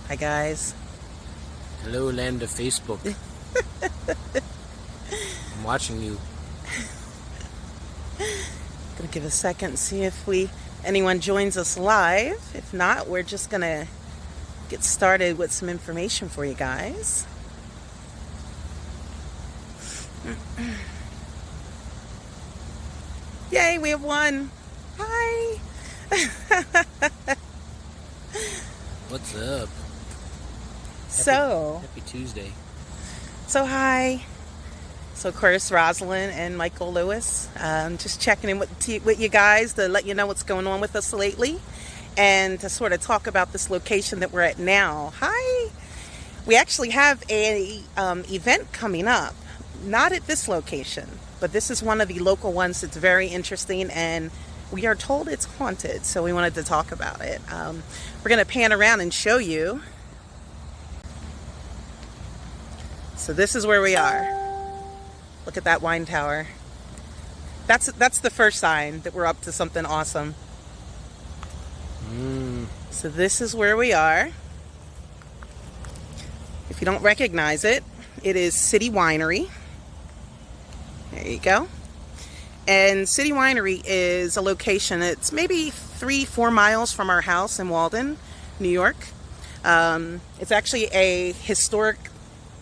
Hi guys. Hello, land of Facebook. I'm watching you. Gonna give a second and see if anyone joins us live. If not, we're just gonna get started with some information for you guys. Yay, we have one. Hi. What's up? Happy Tuesday. Hi. So, of course, Rosalyn and Michael Lewis. Just checking in with you guys to let you know what's going on with us lately and to sort of talk about this location that we're at now. Hi. We actually have a event coming up, not at this location, but this is one of the local ones that's very interesting, and we are told it's haunted, so we wanted to talk about it. We're going to pan around and show you. So this is where we are. Look at that wine tower. That's the first sign that we're up to something awesome. So this is where we are. If you don't recognize it, it is City Winery. There you go. And City Winery is a location that's maybe 3-4 miles from our house in Walden, New York. It's actually a historic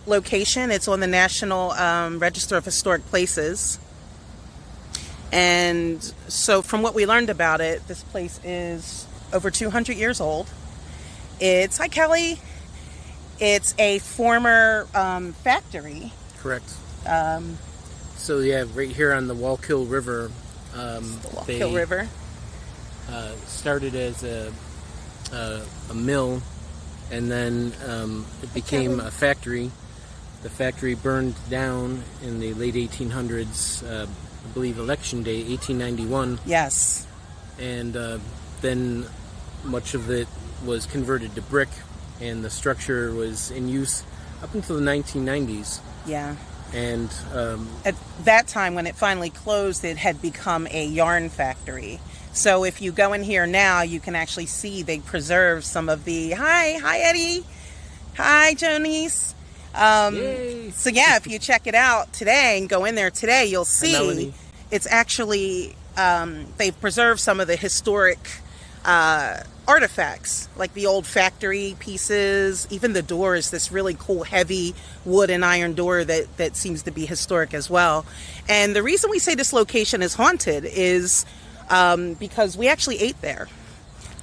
location. It's on the National Register of Historic Places. And so from what we learned about it, this place is over 200 years old. Hi Kelly. It's a former factory. Correct. So yeah, right here on the Wallkill River, River. Started as a mill, and then it became a factory. The factory burned down in the late 1800s, I believe Election Day, 1891. Yes. And then much of it was converted to brick, and the structure was in use up until the 1990s. Yeah. And at that time, when it finally closed, it had become a yarn factory. So if you go in here now, you can actually see they preserve some of the... Hi Eddie. Hi, Jonice. So yeah, if you check it out today and go in there today, you'll see it's actually they've preserved some of the historic artifacts, like the old factory pieces. Even the door is this really cool heavy wood and iron door that seems to be historic as well. And the reason we say this location is haunted is because we actually ate there.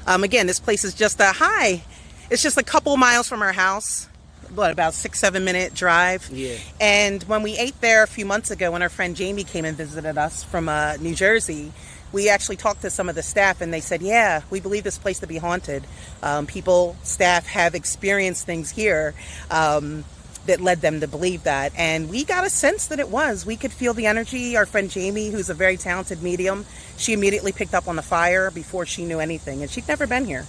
Again, this place is just it's just a couple miles from our house. About 6-7 minute drive. Yeah. And when we ate there a few months ago, when our friend Jamie came and visited us from New Jersey, we actually talked to some of the staff, and they said, yeah, we believe this place to be haunted. Staff have experienced things here that led them to believe that. And we got a sense that it was. We could feel the energy. Our friend Jamie, who's a very talented medium, she immediately picked up on the fire before she knew anything. And she'd never been here.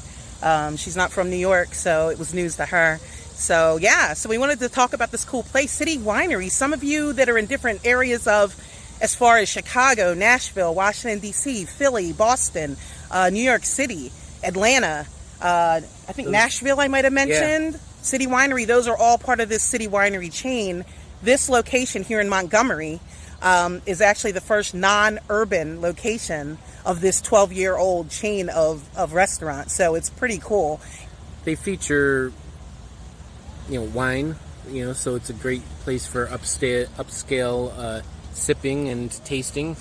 She's not from New York, so it was news to her. So yeah, so we wanted to talk about this cool place, City Winery. Some of you that are in different areas as far as Chicago, Nashville, Washington, D.C., Philly, Boston, New York City, Atlanta, I think Nashville I might have mentioned. Yeah. City Winery, those are all part of this City Winery chain. This location here in Montgomery is actually the first non-urban location of this 12-year-old chain of restaurants. So it's pretty cool. They feature wine, so it's a great place for upscale sipping and tasting,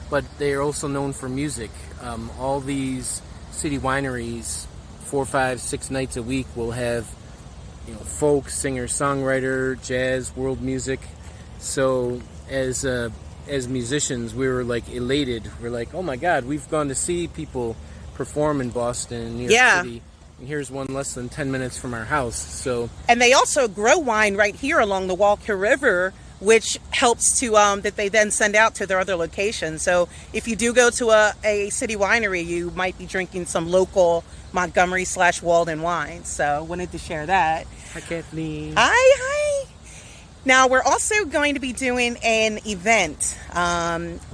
but they're also known for music. All these city wineries, 4, 5, 6 nights a week will have folk, singer, songwriter, jazz, world music. So as musicians, we were like elated. We're like, oh my God, we've gone to see people perform in Boston and New York City. And here's one less than 10 minutes from our house. And they also grow wine right here along the Wallkill River, which helps to that they then send out to their other locations. So if you do go to a city winery, you might be drinking some local Montgomery/Walden wine. So wanted to share that. Hi, Kathleen. Hi. Now we're also going to be doing an event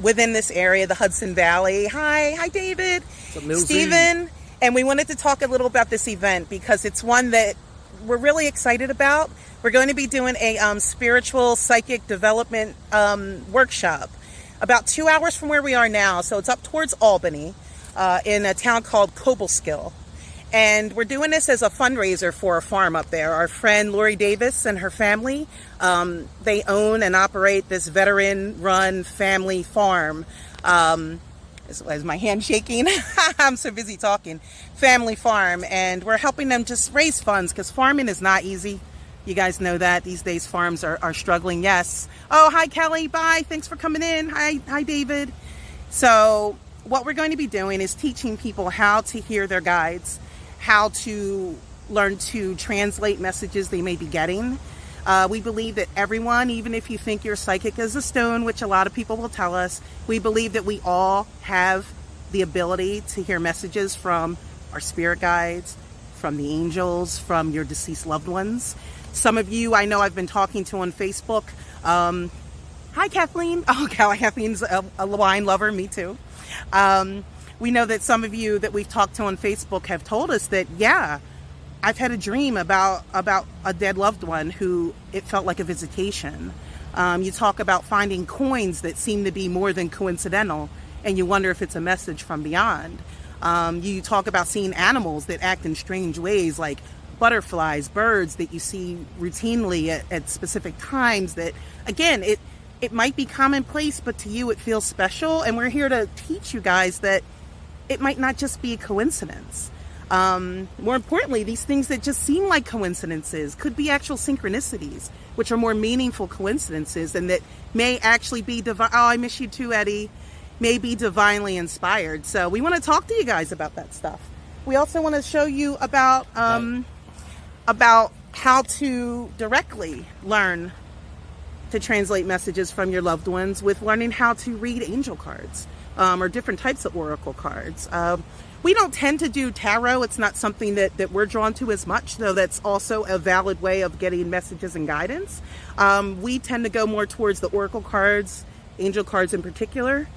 within this area, the Hudson Valley. Hi, David. What's up, Stephen. And we wanted to talk a little about this event because it's one that we're really excited about. We're going to be doing a spiritual psychic development workshop about 2 hours from where we are now. So it's up towards Albany in a town called Cobleskill. And we're doing this as a fundraiser for a farm up there. Our friend Lori Davis and her family, they own and operate this veteran-run family farm. Is my hand shaking? I'm so busy talking. Family farm. And we're helping them just raise funds because farming is not easy. You guys know that. These days farms are struggling. Yes. Oh, hi, Kelly. Bye. Thanks for coming in. Hi, David. So what we're going to be doing is teaching people how to hear their guides, how to learn to translate messages they may be getting. We believe that everyone, even if you think you're psychic as a stone, which a lot of people will tell us, we believe that we all have the ability to hear messages from our spirit guides, from the angels, from your deceased loved ones. Some of you I know I've been talking to on Facebook. Hi, Kathleen. Oh, Kathleen's a wine lover. Me too. We know that some of you that we've talked to on Facebook have told us that, yeah, I've had a dream about a dead loved one who it felt like a visitation. You talk about finding coins that seem to be more than coincidental, and you wonder if it's a message from beyond. You talk about seeing animals that act in strange ways, like butterflies, birds that you see routinely at specific times that, again, it might be commonplace, but to you it feels special. And we're here to teach you guys that it might not just be a coincidence. More importantly, these things that just seem like coincidences could be actual synchronicities, which are more meaningful coincidences and that may actually be divine. Oh, I miss you too, Eddie. May be divinely inspired. So we want to talk to you guys about that stuff. We also want to show you about how to directly learn to translate messages from your loved ones with learning how to read angel cards. Or different types of oracle cards. We don't tend to do tarot. It's not something that we're drawn to as much, though that's also a valid way of getting messages and guidance. We tend to go more towards the oracle cards, angel cards in particular.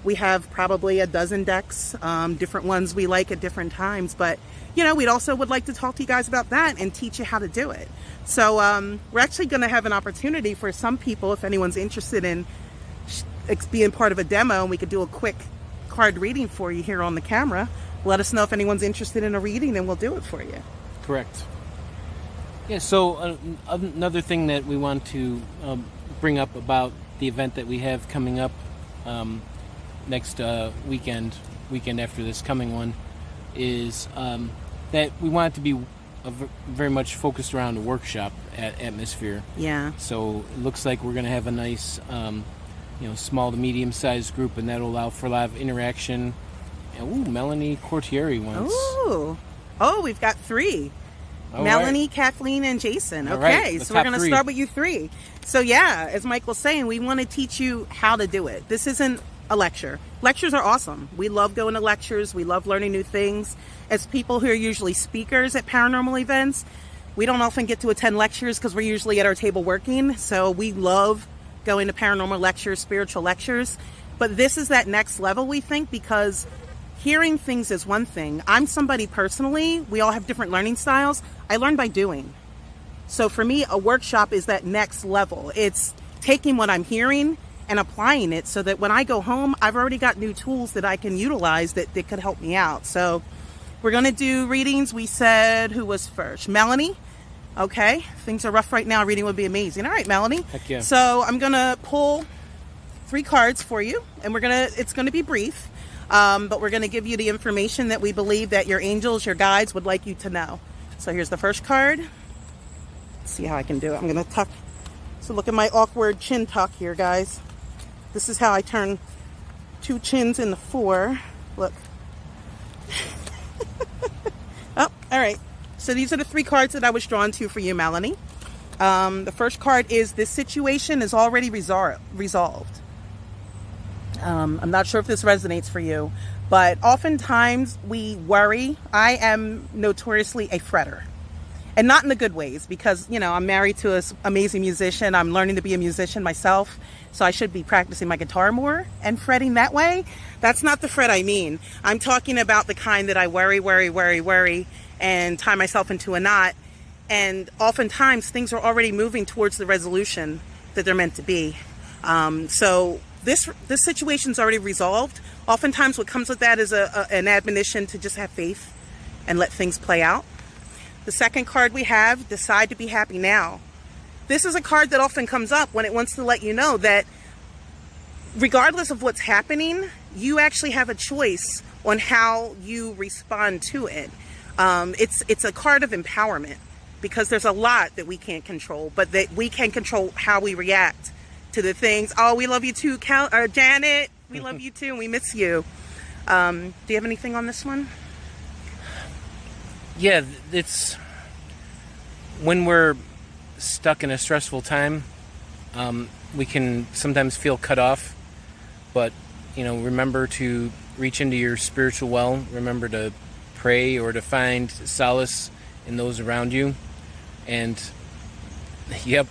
We have probably a dozen decks, different ones we like at different times. But, we'd also would like to talk to you guys about that and teach you how to do it. So we're actually going to have an opportunity for some people, if anyone's interested in being part of a demo, and we could do a quick card reading for you here on the camera. Let us know if anyone's interested in a reading and we'll do it for you. Correct. Yeah, so another thing that we want to bring up about the event that we have coming up next weekend after this coming one, is that we want it to be very much focused around a workshop atmosphere. Yeah. So it looks like we're going to have a nice small to medium-sized group, and that'll allow for a lot of interaction. Ooh, Melanie Cortieri once. Ooh. Oh, we've got 3. All Melanie, right. Kathleen, and Jason. All Okay, right, so we're going to 3. start with you 3. So yeah, as Michael's saying, we want to teach you how to do it. This isn't a lecture. Lectures are awesome. We love going to lectures. We love learning new things. As people who are usually speakers at paranormal events, we don't often get to attend lectures because we're usually at our table working. So we love going to paranormal lectures, spiritual lectures. But this is that next level, we think, because hearing things is one thing. I'm somebody personally, we all have different learning styles. I learn by doing. So for me, a workshop is that next level. It's taking what I'm hearing and applying it so that when I go home, I've already got new tools that I can utilize that could help me out. So we're going to do readings. We said who was first? Melanie. Okay, things are rough right now. Reading would be amazing. All right, Melanie. Heck yeah. So I'm going to pull 3 cards for you, and it's going to be brief, but we're going to give you the information that we believe that your angels, your guides would like you to know. So here's the first card. Let's see how I can do it. I'm going to tuck. So look at my awkward chin tuck here, guys. This is how I turn 2 chins into 4. Look. Oh, all right. So these are the 3 cards that I was drawn to for you, Melanie. The first card is, this situation is already resolved. I'm not sure if this resonates for you, but oftentimes we worry. I am notoriously a fretter. And not in the good ways, because, I'm married to an amazing musician. I'm learning to be a musician myself, so I should be practicing my guitar more and fretting that way. That's not the fret I mean. I'm talking about the kind that I worry, and tie myself into a knot. And oftentimes things are already moving towards the resolution that they're meant to be. So this situation's already resolved. Oftentimes what comes with that is an admonition to just have faith and let things play out. The second card we have, decide to be happy now. This is a card that often comes up when it wants to let you know that regardless of what's happening, you actually have a choice on how you respond to it. It's a card of empowerment, because there's a lot that we can't control, but that we can control how we react to the things. Oh, we love you too, Janet. We love you too, and we miss you. Do you have anything on this one? Yeah, it's when we're stuck in a stressful time, we can sometimes feel cut off, but remember to reach into your spiritual well. Remember to pray or to find solace in those around you. And yep,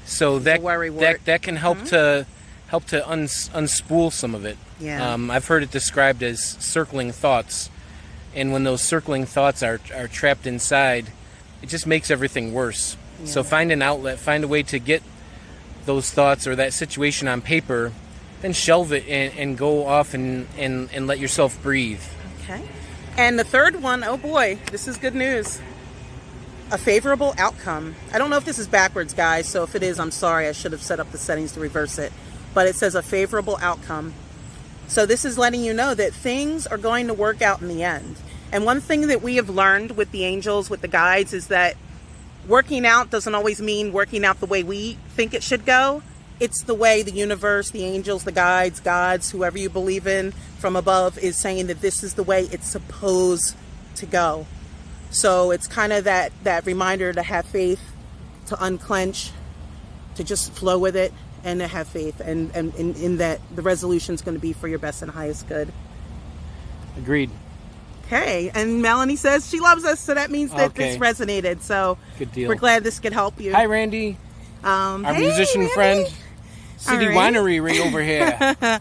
so that can help to unspool some of it. Yeah. I've heard it described as circling thoughts, and when those circling thoughts are trapped inside, it just makes everything worse. Yeah. So find an outlet, find a way to get those thoughts or that situation on paper, then shelve it and go off and let yourself breathe. Okay. And the third one, oh boy, this is good news. A favorable outcome. I don't know if this is backwards, guys, so if it is, I'm sorry. I should have set up the settings to reverse it. But it says a favorable outcome. So this is letting you know that things are going to work out in the end. And one thing that we have learned with the angels, with the guides, is that working out doesn't always mean working out the way we think it should go. It's the way the universe, the angels, the guides, gods, whoever you believe in from above is saying that this is the way it's supposed to go. So it's kind of that reminder to have faith, to unclench, to just flow with it, and to have faith, and in that the resolution is going to be for your best and highest good. Agreed. Okay, and Melanie says she loves us, so that means that this resonated. So good deal. We're glad this could help you. Hi, Randy. Our musician Randy. friend. City Winery right over here.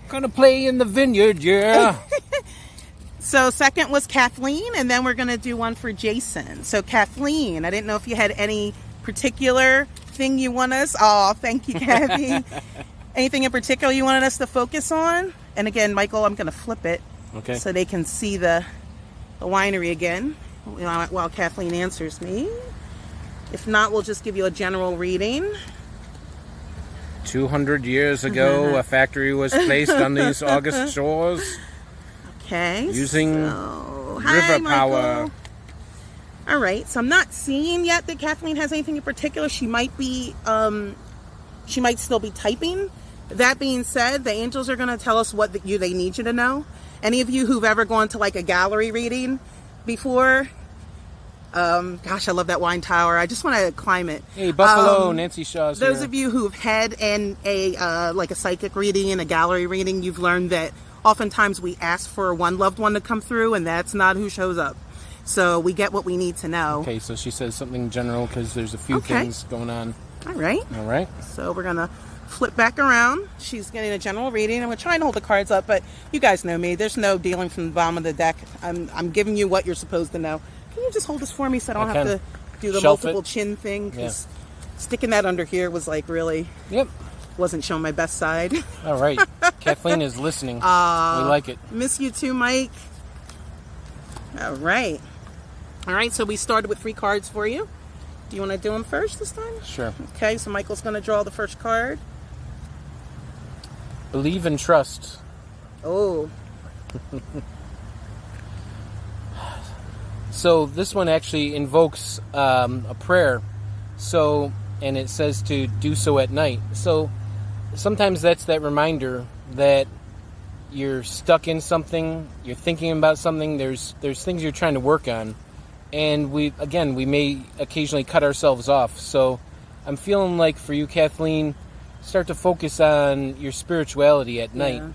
Gonna play in the vineyard, yeah. So second was Kathleen, and then we're gonna do one for Jason. So Kathleen, I didn't know if you had any particular thing you want us. Oh, thank you, Kathy. Anything in particular you wanted us to focus on? And again, Michael, I'm gonna flip it so they can see the winery again while Kathleen answers me. If not, we'll just give you a general reading. 200 years ago, a factory was placed on these August shores. Okay. Using river power. All right. So I'm not seeing yet that Kathleen has anything in particular. She might still be typing. That being said, the angels are going to tell us what they need you to know. Any of you who've ever gone to like a gallery reading before, gosh, I love that wine tower. I just want to climb it. Hey, Buffalo, Nancy Shaw's Those here. of you who've had like a psychic reading and a gallery reading, you've learned that oftentimes we ask for one loved one to come through, and that's not who shows up. So we get what we need to know. Okay, so she says something general because there's a few things going on. All right. All right. So we're going to flip back around. She's getting a general reading, and we're trying to hold the cards up, but you guys know me. There's no dealing from the bottom of the deck. I'm giving you what you're supposed to know. Can you just hold this for me so I don't have to do the multiple chin thing? Because sticking that under here was like really... Yep. Wasn't showing my best side. All right. Kathleen is listening. We like it. Miss you too, Mike. All right. All right, so we started with 3 cards for you. Do you want to do them first this time? Sure. Okay, so Michael's going to draw the first card. Believe and trust. Oh. So this one actually invokes a prayer. So, and it says to do so at night. So sometimes that's that reminder that you're stuck in something, you're thinking about something, there's things you're trying to work on. And we may occasionally cut ourselves off. So I'm feeling like for you, Kathleen, start to focus on your spirituality at night. Yeah.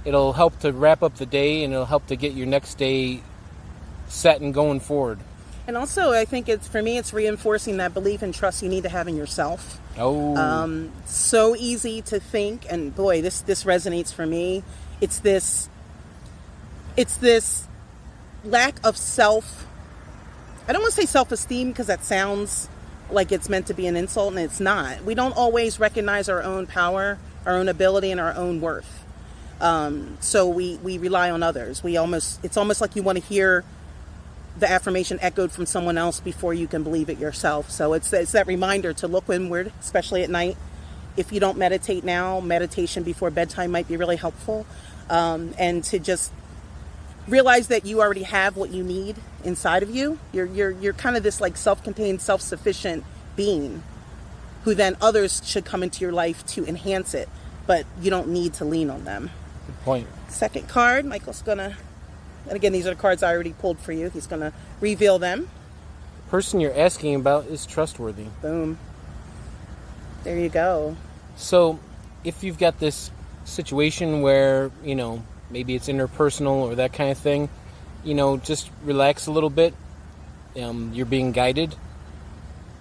It'll help to wrap up the day, and it'll help to get your next day set and going forward. And also, I think it's reinforcing that belief and trust you need to have in yourself. Oh. So easy to think, and boy, this resonates for me. It's this lack of self I don't want to say self-esteem because that sounds like it's meant to be an insult, and it's not. We don't always recognize our own power, our own ability, and our own worth. So we rely on others. It's almost like you want to hear the affirmation echoed from someone else before you can believe it yourself. So it's that reminder to look inward, especially at night. If you don't meditate now, meditation before bedtime might be really helpful. And to just realize that you already have what you need inside of you. You're kind of this like self-contained, self-sufficient being who then others should come into your life to enhance it, but you don't need to lean on them. Good point. Second card, Michael's gonna, and again, these are the cards I already pulled for you. He's gonna reveal them. The person you're asking about is trustworthy. Boom. There you go. So if you've got this situation where, maybe it's interpersonal or that kind of thing, just relax a little bit. You're being guided.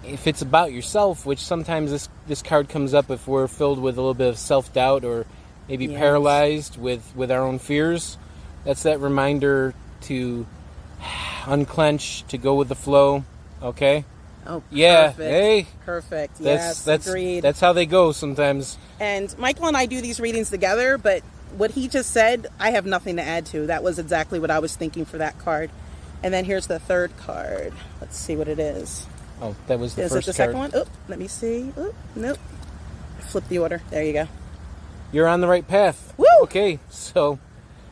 If it's about yourself, which sometimes this card comes up if we're filled with a little bit of self-doubt or maybe paralyzed with our own fears, that's that reminder to unclench, to go with the flow, okay? Oh, perfect. Yeah, hey. Perfect. Yes, agreed. That's how they go sometimes. And Michael and I do these readings together, but what he just said, I have nothing to add to. That was exactly what I was thinking for that card. And then here's the third card. Let's see what it is. Oh, that was the first card. Is it the second one? Oh, let me see. Oh, nope. Flip the order. There you go. You're on the right path. Woo! Okay, so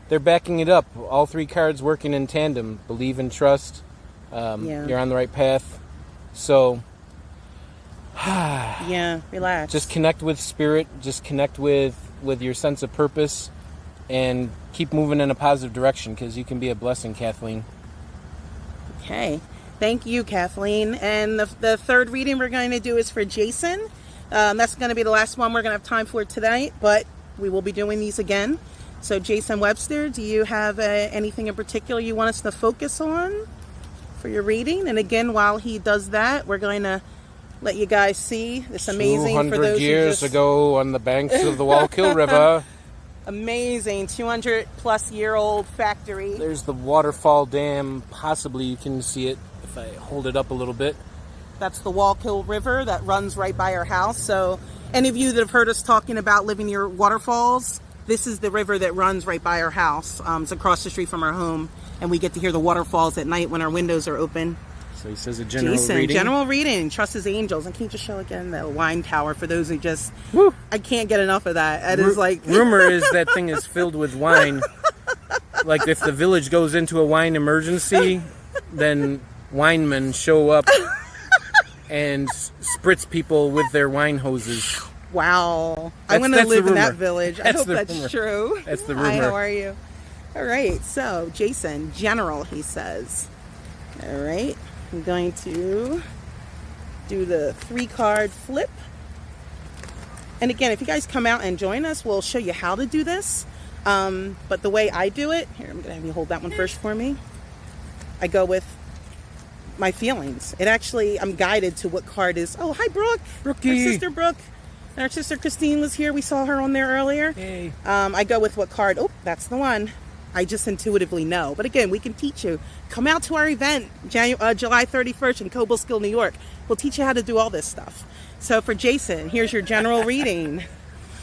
they're backing it up. All three cards working in tandem. Believe and trust. You're on the right path. So, yeah, relax. Just connect with spirit. Just connect with your sense of purpose, and keep moving in a positive direction because you can be a blessing, Kathleen. Okay, thank you, Kathleen. And the third reading we're going to do is for Jason. That's going to be the last one we're going to have time for tonight, but we will be doing these again. So, Jason Webster, do you have anything in particular you want us to focus on for your reading? And again, while he does that, we're going to let you guys see this amazing, 200 for those years ago on the banks of the Wallkill River. Amazing 200 plus year old factory. There's the waterfall dam. Possibly you can see it if I hold it up a little bit. That's the Wallkill River that runs right by our house. So any of you that have heard us talking about living near waterfalls, this is the river that runs right by our house. It's across the street from our home, and we get to hear the waterfalls at night when our windows are open. So he says a general Jason, reading. General reading. Trust his angels. And can you just show again the wine tower for those who just... Woo. I can't get enough of that. It is like... Rumor is that thing is filled with wine. Like if the village goes into a wine emergency, then winemen show up and spritz people with their wine hoses. Wow. I'm going to live in that village. I hope that's true. That's the rumor. Hi, how are you? All right. So, Jason, general, he says. All right. I'm going to do the 3-card flip. And again, if you guys come out and join us, we'll show you how to do this. But the way I do it, here, I'm going to have you hold that one first for me. I go with my feelings. It actually, I'm guided to what card is. Oh, hi, Brooke. Brookie. Our sister Brooke. And our sister Christine was here. We saw her on there earlier. Hey. I go with what card. Oh, that's the one. I just intuitively know. But again, we can teach you. Come out to our event, July 31st in Cobleskill, New York. We'll teach you how to do all this stuff. So for Jason, here's your general reading.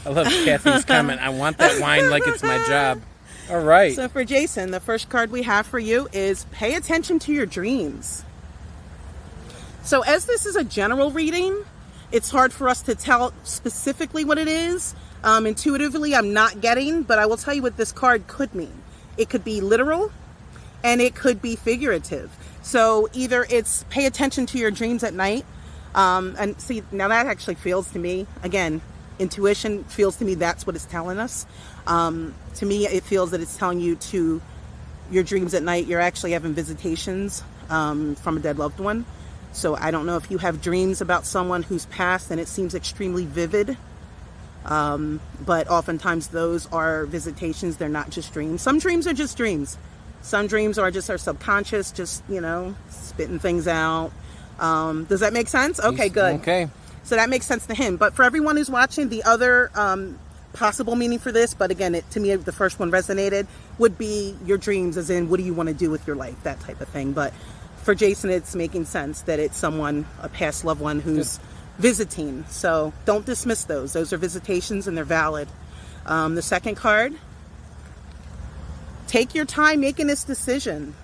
I love Kathy's comment. I want that wine like it's my job. All right. So for Jason, the first card we have for you is pay attention to your dreams. So as this is a general reading, it's hard for us to tell specifically what it is. Intuitively, I'm not getting, but I will tell you what this card could mean. It could be literal, and it could be figurative. So either it's pay attention to your dreams at night, and see, now that actually feels to me, again, intuition feels to me that's what it's telling us. To me, it feels that it's telling you to your dreams at night, you're actually having visitations from a dead loved one. So I don't know if you have dreams about someone who's passed and it seems extremely vivid. But oftentimes those are visitations. They're not just dreams. Some dreams are just dreams. Some dreams are just our subconscious, just, spitting things out. Does that make sense? Okay, good. Okay. So that makes sense to him. But for everyone who's watching, the other possible meaning for this, but again, to me, the first one resonated, would be your dreams, as in, what do you want to do with your life? That type of thing. But for Jason, it's making sense that it's someone, a past loved one who's visiting. So don't dismiss those. Those are visitations and they're valid. The second card, take your time making this decision.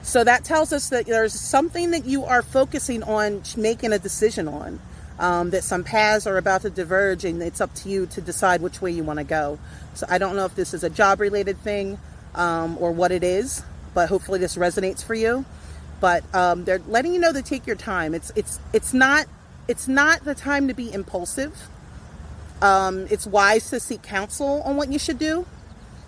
So that tells us that there's something that you are focusing on making a decision on, that some paths are about to diverge, and it's up to you to decide which way you want to go. So I don't know if this is a job-related thing or what it is, but hopefully this resonates for you. But they're letting you know to take your time. It's not the time to be impulsive. It's wise to seek counsel on what you should do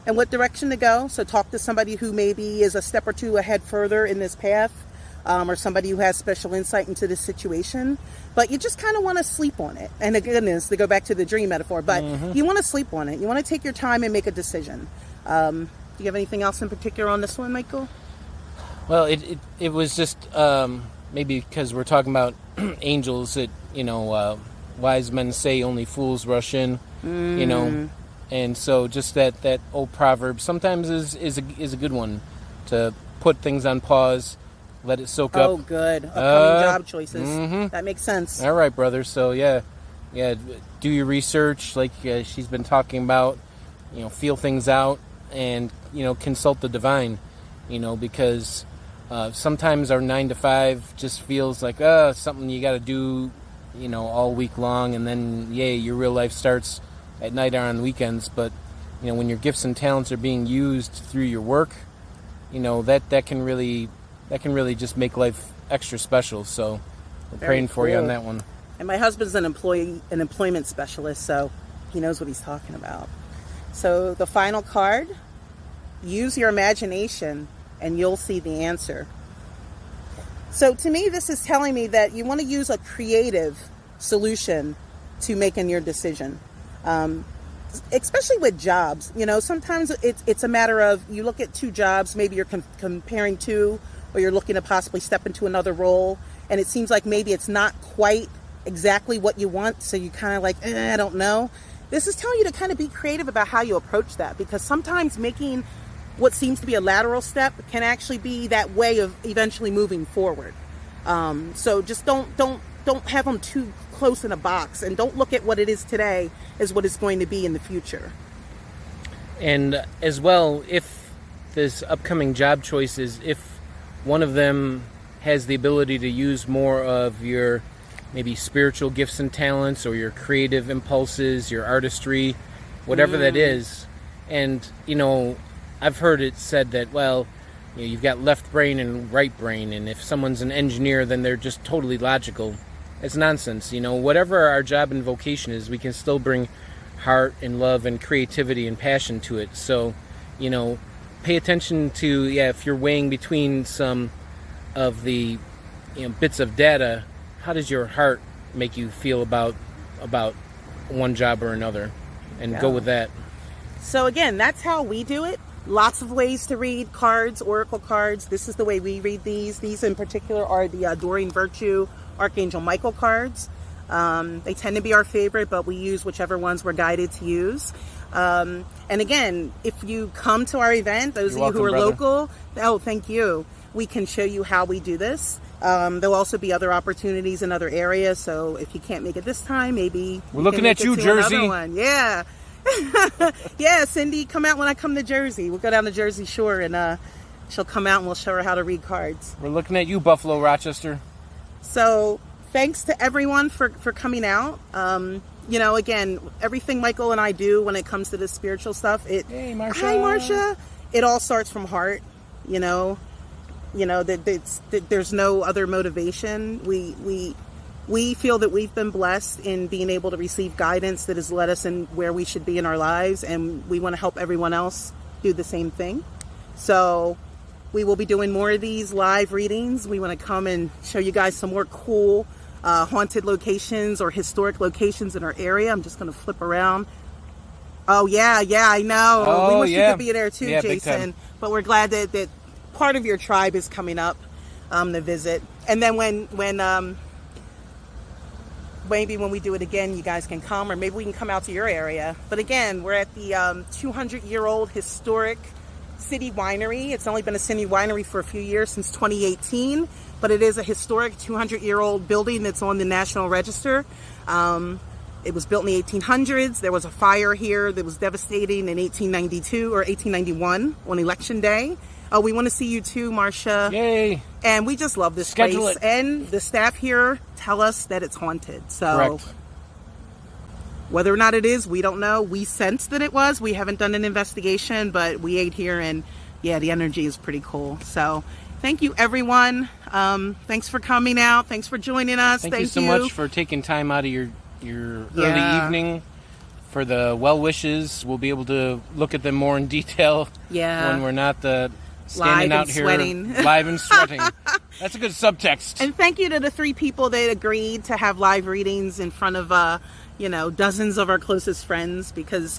and what direction to go. So talk to somebody who maybe is a step or two ahead further in this path, or somebody who has special insight into this situation. But you just kind of want to sleep on it. And again, is to go back to the dream metaphor, but you want to sleep on it. You want to take your time and make a decision. Do you have anything else in particular on this one, Michael? Well, it was just maybe because we're talking about angels that, wise men say only fools rush in, and so just that old proverb sometimes is a good one to put things on pause, let it soak up. Oh, good. Upcoming job choices. That makes sense. All right, brother. So yeah, do your research like she's been talking about. Feel things out and consult the divine. Because sometimes our 9 to 5 just feels like something you got to do, all week long, and then your real life starts at night or on weekends. But when your gifts and talents are being used through your work, that can really just make life extra special. So we're praying for you on that one. And my husband's an employment specialist, so he knows what he's talking about. So the final card, use your imagination and you'll see the answer. So to me, this is telling me that you want to use a creative solution to making your decision. Especially with jobs, sometimes it's a matter of you look at two jobs, maybe you're comparing two, or you're looking to possibly step into another role, and it seems like maybe it's not quite exactly what you want, so you kind of like, I don't know. This is telling you to kind of be creative about how you approach that, because sometimes making what seems to be a lateral step can actually be that way of eventually moving forward. So just don't have them too close in a box, and don't look at what it is today as what it's going to be in the future. And as well, if this upcoming job choices, if one of them has the ability to use more of your maybe spiritual gifts and talents, or your creative impulses, your artistry, whatever that is. And, I've heard it said that, you've got left brain and right brain, and if someone's an engineer, then they're just totally logical. It's nonsense. Whatever our job and vocation is, we can still bring heart and love and creativity and passion to it. So, pay attention to, if you're weighing between some of the bits of data, how does your heart make you feel about one job or another, and go with that. So again, that's how we do it. Lots of ways to read cards, oracle cards. This is the way we read these. These in particular are the Adoring Virtue Archangel Michael cards. They tend to be our favorite, but we use whichever ones we're guided to use. And again, if you come to our event, those of you who are local, thank you. We can show you how we do this. There'll also be other opportunities in other areas. So if you can't make it this time, maybe we're looking at you, Jersey. Yeah. Yeah, Cindy, come out when I come to Jersey. We'll go down to Jersey Shore, and she'll come out and we'll show her how to read cards. We're looking at you, Buffalo, Rochester. So thanks to everyone for coming out. Again, everything Michael and I do when it comes to this spiritual stuff, Hey, Marsha. Hi, Marsha. It all starts from heart, that there's no other motivation. We feel that we've been blessed in being able to receive guidance that has led us in where we should be in our lives, and we want to help everyone else do the same thing. So we will be doing more of these live readings. We want to come and show you guys some more cool haunted locations or historic locations in our area. I'm just going to flip around. Oh, yeah, I know. We wish you could be there too, Jason. But we're glad that part of your tribe is coming up to visit. And then when maybe when we do it again, you guys can come, or maybe we can come out to your area. But again, we're at the 200-year-old historic city winery. It's only been a city winery for a few years, since 2018, but it is a historic 200-year-old building that's on the National Register. It was built in the 1800s. There was a fire here that was devastating in 1892 or 1891 on Election Day. Oh, we want to see you too, Marcia. Yay! And we just love this Schedule place. it. And the staff here tell us that it's haunted. So Correct. whether or not it is, we don't know. We sensed that it was. We haven't done an investigation, but we ate here, and yeah, the energy is pretty cool. So thank you, everyone. Thanks for coming out. Thanks for joining us. Thank you so much for taking time out of your early evening for the well wishes. We'll be able to look at them more in detail when we're not standing out here live and sweating. That's a good subtext. And thank you to the 3 people that agreed to have live readings in front of dozens of our closest friends, because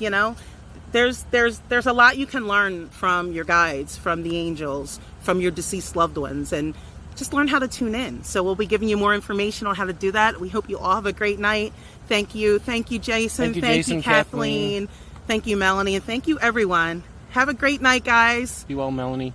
there's a lot you can learn from your guides, from the angels, from your deceased loved ones, and just learn how to tune in. So we'll be giving you more information on how to do that. We hope you all have a great night. Thank you, Jason. Thank you, Kathleen. Thank you, Melanie, and thank you, everyone. Have a great night, guys. Be well, Melanie.